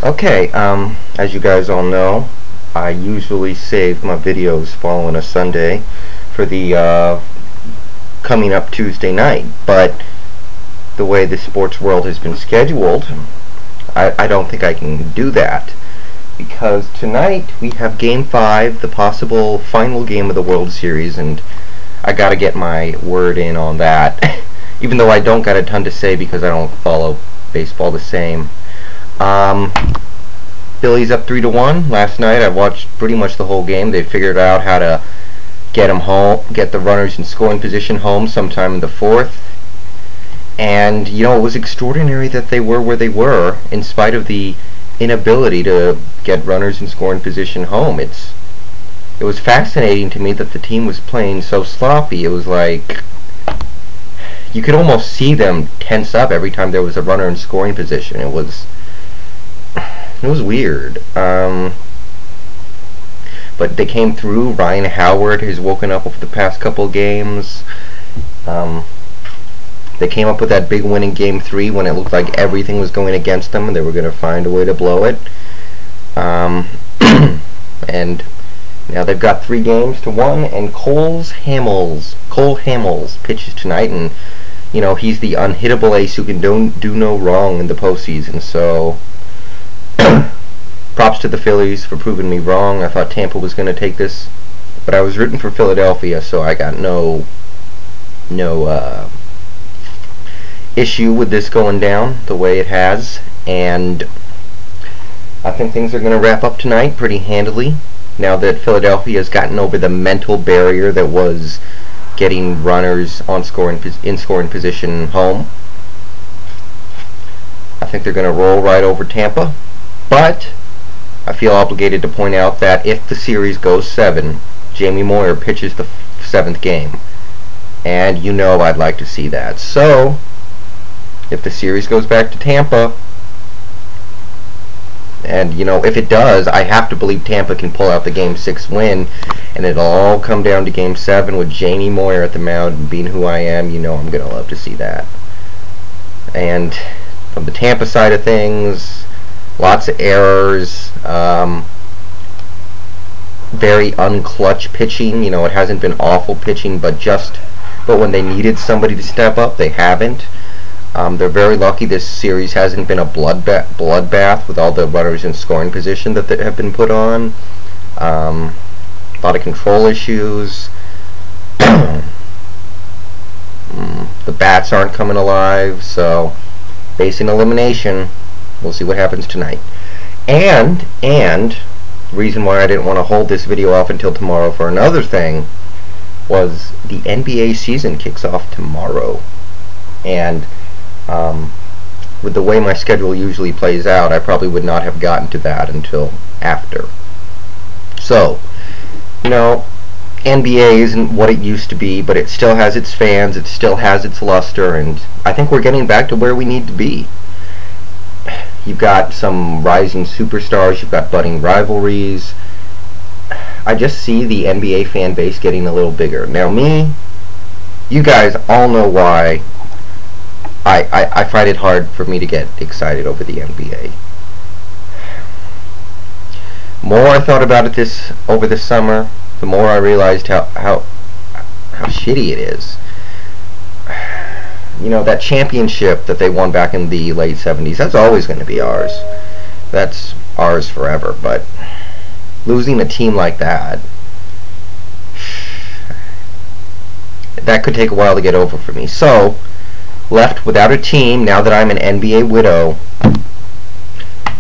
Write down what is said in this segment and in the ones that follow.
Okay, as you guys all know, I usually save my videos following a Sunday for the coming up Tuesday night, but the way the sports world has been scheduled, I don't think I can do that, because tonight we have Game 5, the possible final game of the World Series, and I gotta get my word in on that, even though I don't got a ton to say because I don't follow baseball the same. Phillies up 3-1 last night. I watched pretty much the whole game. They figured out how to get them home, get the runners in scoring position home sometime in the fourth. And you know, it was extraordinary that they were where they were in spite of the inability to get runners in scoring position home. It was fascinating to me that the team was playing so sloppy. It was like you could almost see them tense up every time there was a runner in scoring position. It was weird. But they came through. Ryan Howard has woken up over the past couple of games. They came up with that big win in Game 3 when it looked like everything was going against them and they were going to find a way to blow it. And now they've got 3 games to 1, and Cole Hamels pitches tonight, and you know, he's the unhittable ace who can do no wrong in the postseason. So props to the Phillies for proving me wrong. I thought Tampa was going to take this, but I was rooting for Philadelphia, so I got no issue with this going down the way it has. And I think things are going to wrap up tonight pretty handily now that Philadelphia has gotten over the mental barrier that was getting runners in scoring position home. I think they're going to roll right over Tampa, but I feel obligated to point out that if the series goes 7, Jamie Moyer pitches the 7th game, and you know I'd like to see that. So if the series goes back to Tampa, and you know, if it does, I have to believe Tampa can pull out the Game 6 win, and it'll all come down to Game 7 with Jamie Moyer at the mound, and being who I am, you know I'm going to love to see that. And from the Tampa side of things, lots of errors, very unclutch pitching. You know, it hasn't been awful pitching, but when they needed somebody to step up, they haven't. They're very lucky this series hasn't been a bloodbath with all the runners in scoring position that have been put on. A lot of control issues. The bats aren't coming alive, so basing elimination. We'll see what happens tonight. And the reason why I didn't want to hold this video off until tomorrow for another thing was the NBA season kicks off tomorrow. And with the way my schedule usually plays out, I probably would not have gotten to that until after. So, you know, NBA isn't what it used to be, but it still has its fans, it still has its luster, and I think we're getting back to where we need to be. You've got some rising superstars, you've got budding rivalries. I just see the NBA fan base getting a little bigger. Now you guys all know why I find it hard for me to get excited over the NBA. The more I thought about it over this summer, the more I realized how shitty it is. You know, that championship that they won back in the late 70s, that's always going to be ours. That's ours forever. But losing a team like that could take a while to get over for me. So, left without a team, now that I'm an NBA widow, I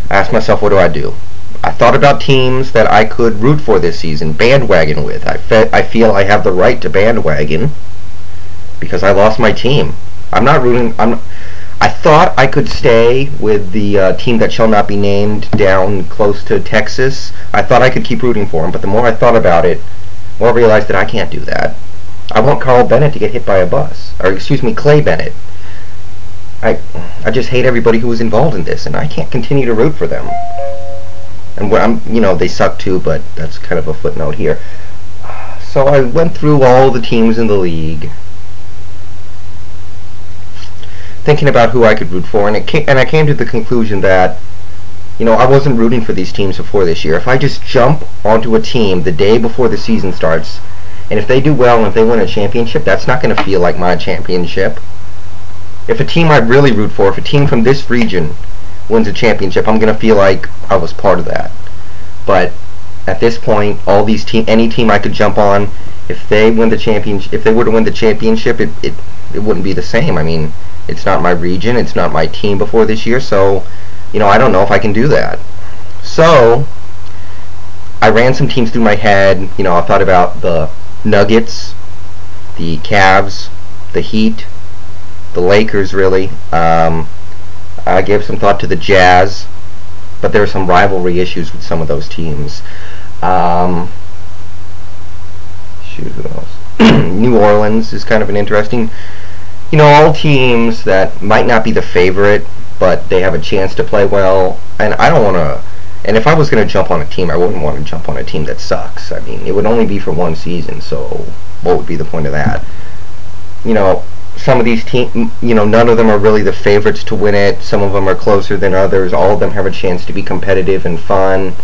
asked myself, what do I do? I thought about teams that I could root for this season, bandwagon with. I feel I have the right to bandwagon because I lost my team. I'm not rooting. I thought I could stay with the team that shall not be named down close to Texas. I thought I could keep rooting for them, but the more I thought about it, the more I realized that I can't do that. I want Carl Bennett to get hit by a bus, or excuse me, Clay Bennett. I just hate everybody who was involved in this, and I can't continue to root for them. And you know, they suck too, but that's kind of a footnote here. So I went through all the teams in the league, thinking about who I could root for, and I came to the conclusion that You know, I wasn't rooting for these teams before this year. If I just jump onto a team the day before the season starts, and if they do well and if they win a championship, that's not going to feel like my championship. If a team I really root for, if a team from this region wins a championship, I'm going to feel like I was part of that. But at this point, any team I could jump on, if they win the championship, if they were to win the championship, it wouldn't be the same. I mean, it's not my region, it's not my team before this year, so you know, I don't know if I can do that. So I ran some teams through my head. You know, I thought about the Nuggets, the Cavs, the Heat, the Lakers, really. I gave some thought to the Jazz, but there are some rivalry issues with some of those teams. Shoot, who else? New Orleans is kind of an interesting. You know, all teams that might not be the favorite, but they have a chance to play well. And I don't want to. And if I was going to jump on a team, I wouldn't want to jump on a team that sucks. I mean, it would only be for one season, so what would be the point of that? You know, some of these teams, you know, none of them are really the favorites to win it. Some of them are closer than others. All of them have a chance to be competitive and fun.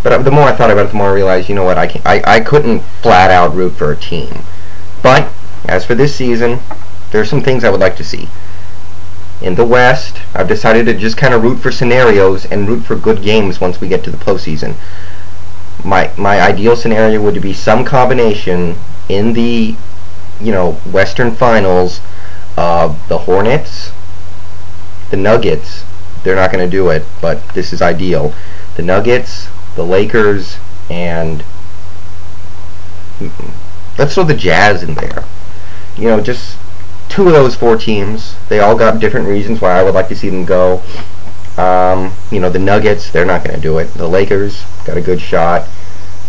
But the more I thought about it, the more I realized, you know what, I couldn't flat out root for a team. But as for this season, there are some things I would like to see. In the West, I've decided to just kind of root for scenarios and root for good games once we get to the postseason. My ideal scenario would be some combination in the, you know, Western Finals of the Hornets, the Nuggets. They're not going to do it, but this is ideal. The Nuggets, the Lakers, and let's throw the Jazz in there. You know, just two of those four teams. They all got different reasons why I would like to see them go. You know, the Nuggets, they're not going to do it. The Lakers got a good shot.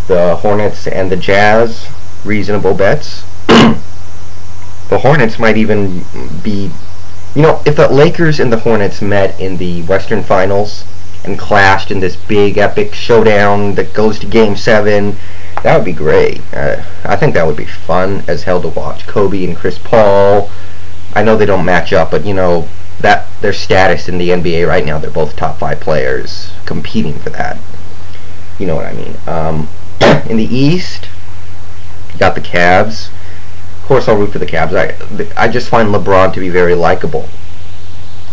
The Hornets and the Jazz, reasonable bets. The Hornets might even be, you know, if the Lakers and the Hornets met in the Western Finals and clashed in this big epic showdown that goes to Game 7, that would be great. I think that would be fun as hell to watch. Kobe and Chris Paul, I know they don't match up, but you know, that their status in the NBA right now, they're both top 5 players competing for that. You know what I mean. In the East, you got the Cavs. Of course I'll root for the Cavs. I just find LeBron to be very likable.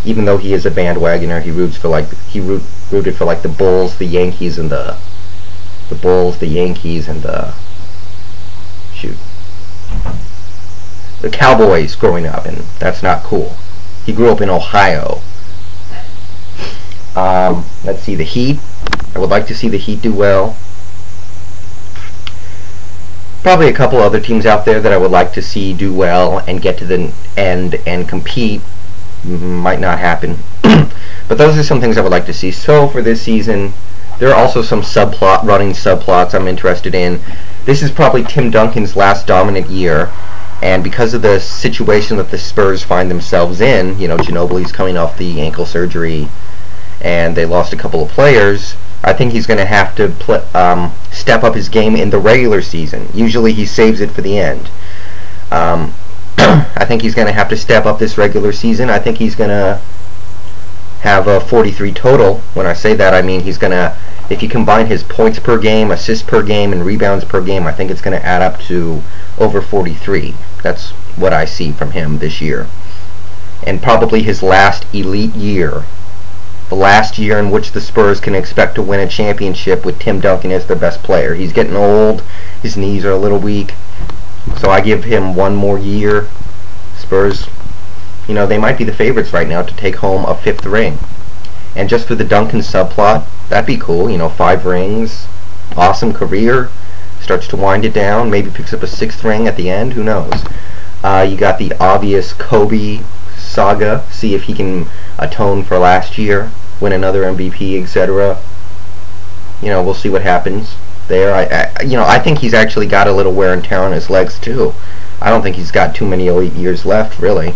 Even though he is a bandwagoner, he rooted for like the Bulls, the Yankees, and the Bulls, the Yankees, and the Cowboys growing up, and that's not cool. He grew up in Ohio. Let's see, the Heat. I would like to see the Heat do well. Probably a couple other teams out there that I would like to see do well and get to the end and compete. Might not happen. But those are some things I would like to see. So for this season, there are also some running subplots I'm interested in. This is probably Tim Duncan's last dominant year, and because of the situation that the Spurs find themselves in, you know, Ginobili's coming off the ankle surgery, and they lost a couple of players, I think he's going to have to step up his game in the regular season. Usually he saves it for the end. I think he's going to have to step up this regular season. I think he's going to have a 43 total. When I say that, I mean he's going to, if you combine his points per game, assists per game, and rebounds per game, I think it's going to add up to over 43. That's what I see from him this year. And probably his last elite year. The last year in which the Spurs can expect to win a championship with Tim Duncan as their best player. He's getting old. His knees are a little weak. So I give him one more year. Spurs, you know, they might be the favorites right now to take home a 5th ring. And just for the Duncan subplot, that'd be cool. You know, 5 rings, awesome career, starts to wind it down, maybe picks up a 6th ring at the end, who knows. You got the obvious Kobe saga, see if he can atone for last year, win another MVP, etc. You know, we'll see what happens there. I think he's actually got a little wear and tear on his legs too. I don't think he's got too many elite years left, really.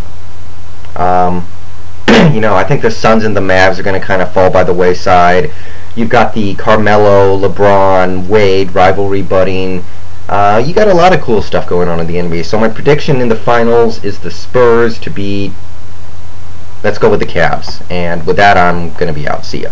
You know, I think the Suns and the Mavs are going to kind of fall by the wayside. You've got the Carmelo, LeBron, Wade rivalry budding. You got a lot of cool stuff going on in the NBA. So my prediction in the finals is the Spurs to beat, let's go with the Cavs. And with that, I'm going to be out. See ya.